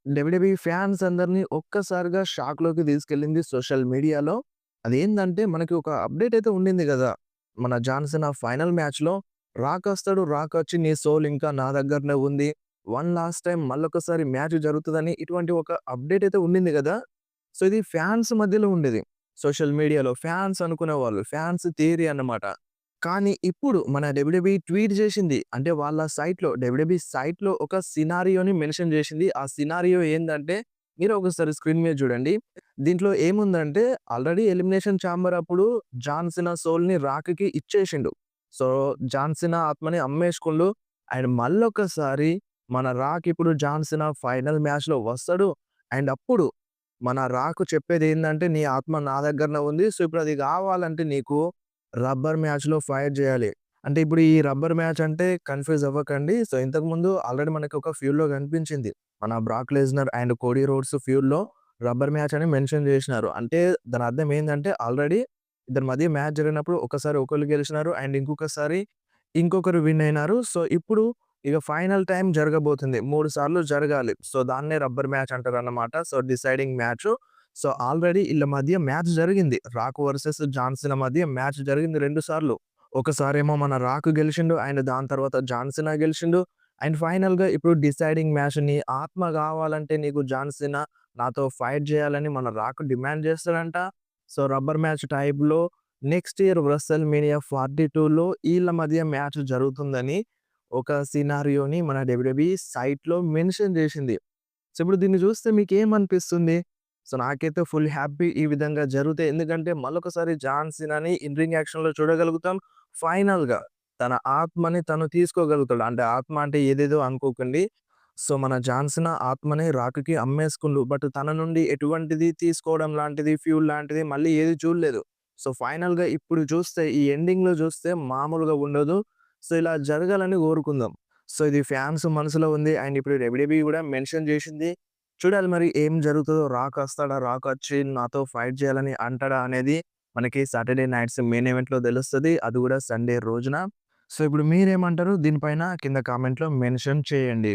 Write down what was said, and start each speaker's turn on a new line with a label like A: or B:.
A: WWE fans అందరిని ఒక్కసారిగా షాక్‌లోకి తీసుకెళ్ళింది సోషల్ మీడియాలో. అదేందంటే మనకి ఒక అప్‌డేట్ అయితే ఉండింది గదా! మన జాన్ సీనా ఫైనల్ మ్యాచ్‌లో రాకొస్తాడు, రాకొచ్చి నీ సోల్ ఇంకా నా దగ్గరనే ఉంది. వన్ లాస్ట్ టైమ్ మళ్ళొకసారి మ్యాచ్ జరుగుతదని ఇటువంటి ఒక అప్‌డేట్ అయితే ఉండింది గదా! సో, ఇది ఫ్యాన్స్ మధ్యలో ఉండేది. సోషల్ మీడియాలో ఫ్యాన్స్ అనుకునేవాళ్ళు. ఫ్యాన్స్ థియరీ అన్నమాట. కానీ ఇప్పుడు మన డబ్ల్యూడబ్ల్యూఈ ట్వీట్ జేసింది. అంటే వాళ్ళ సైట్‌లో డబ్ల్యూడబ్ల్యూఈ సైట్‌లో ఒక సినారియోని మెన్షన్ జేసింది. ఆ సినారియో ఏందంటే మీరు ఒకసారి స్క్రీన్ మీద జూడండి. దీంట్లో ఏముందంటే ఆల్రెడీ ఎలిమినేషన్ చాంబర్ అప్పుడు జాన్ సీనా సోల్‌ని రాక్‌కి ఇచ్చేసిండు. సో, జాన్ సీనా ఆత్మని అమ్మేసుకుండు. అండ్ మళ్ళొకసారి మన రాక్ ఇప్పుడు జాన్ సీనా ఫైనల్ మ్యాచ్‌లో వస్తడు. అండ్ అప్పుడు మన రాక్ చెప్పేదేందంటే నీ ఆత్మ నా దగ్గరనే ఉంది. సో, ఇప్పుడది గావాలంటే నీకు రబ్బర్ మ్యాచ్‌లో ఫైట్ జేయాలి. అంటే ఇప్పుడు ఈ రబ్బర్ మ్యాచ్ అంటే కన్‌ఫ్యూజ్ అవ్వకండి. సో, ఇంతకుముందు ఆల్రెడీ మనకి ఒక ఫ్యూడ్‌లో కనిపించింది. మన Brock Lesnar and Cody Rhodes ఫ్యూడ్‌లో రబ్బర్ మ్యాచ్ అని మెన్షన్ జేసినారు. అంటే దాని అర్థం ఏందంటే ఆల్రెడీ ఇద్దరి మధ్య మ్యాచ్ జరిగినప్పుడు ఒకసారి ఒకళ్ళు గెలిచినారు. అండ్ ఇంకొకసారి ఇంకొకరు విన్ అయినారు. సో, ఇప్పుడు ఇక ఫైనల్ టైమ్ జరగబోతుంది. 3 సార్లు జరగాలి. సో, దాన్నే రబ్బర్ మ్యాచ్ అంటారన్నమాట. So, deciding match. So, already ఈళ్ళ మధ్య మ్యాచ్ జరిగింది. రాక్ వర్సెస్ జాన్ సీనా మధ్య మ్యాచ్ జరిగింది 2 సార్లు. ఒకసారేమో మన రాక్ గెలిచిండు. అండ్ దాని తర్వాత జాన్ సీనా గెలిచిండు. అండ్ ఫైనల్‌గా ఇప్పుడు డిసైడింగ్ మ్యాచ్ నీ ఆత్మ గావాలంటే నీకు జాన్ సీనా నాతో ఫైట్ జేయాలని మన రాక్ డిమాండ్ జేస్తాడంట. సో, రబ్బర్ మ్యాచ్ టైప్‌లో నెక్స్ట్ ఇయర్ WrestleMania 42లో ఈళ్ళ మధ్య మ్యాచ్ జరుగుతుందని ఒక సినారియోని మన డబ్ల్యూడబ్ల్యూఈ సైట్‌లో మెన్షన్ జేసింది. సో, ఇప్పుడు దీన్ని జూస్తే మీకేమనిపిస్తుంది? సో, నాకైతే ఫుల్ హ్యాపీ ఈ విధంగా జరిగితే. ఎందుకంటే మళ్ళొకసారి జాన్ సీనాని ఇన్ రింగ్ యాక్షన్‌లో చూడగలుగుతాం. ఫైనల్‌గా తన ఆత్మని తను తీసుకోగలుగుతాడు. అంటే ఆత్మ అంటే ఏదేదో అనుకోకండి. సో, మన జాన్ సీనా ఆత్మని రాక్‌కి అమ్మేసుకుండు. బట్ తన నుండి ఎటువంటిది తీసుకోవడం లాంటిది, ఫ్యూల్ లాంటిది మళ్ళీ ఏది చూడలేదు. సో, ఫైనల్‌గా ఇప్పుడు చూస్తే ఈ ఎండింగ్‌లో చూస్తే మామూలుగా ఉండదు. సో, ఇలా జరగాలని కోరుకుందాం. సో, ఇది ఫ్యాన్స్ మనసులో ఉంది. అండ్ ఇప్పుడు డబ్ల్యూడబ్ల్యూఈ గూడా మెన్షన్ జేసింది. చూడాలి మరి ఏం జరుగుతదో? రాక్ వస్తాడా? రాక్ వచ్చి నాతో ఫైట్ చేయాలని అంటాడా? అనేది మనకి సాటర్‌డే నైట్స్ మెయిన్ ఈవెంట్‌లో తెలుస్తది. అది గూడా సండే రోజున. సో, ఇప్పుడు మీరేమంటారు? దీనిపైన కింద కామెంట్‌లో మెన్షన్ చేయండి.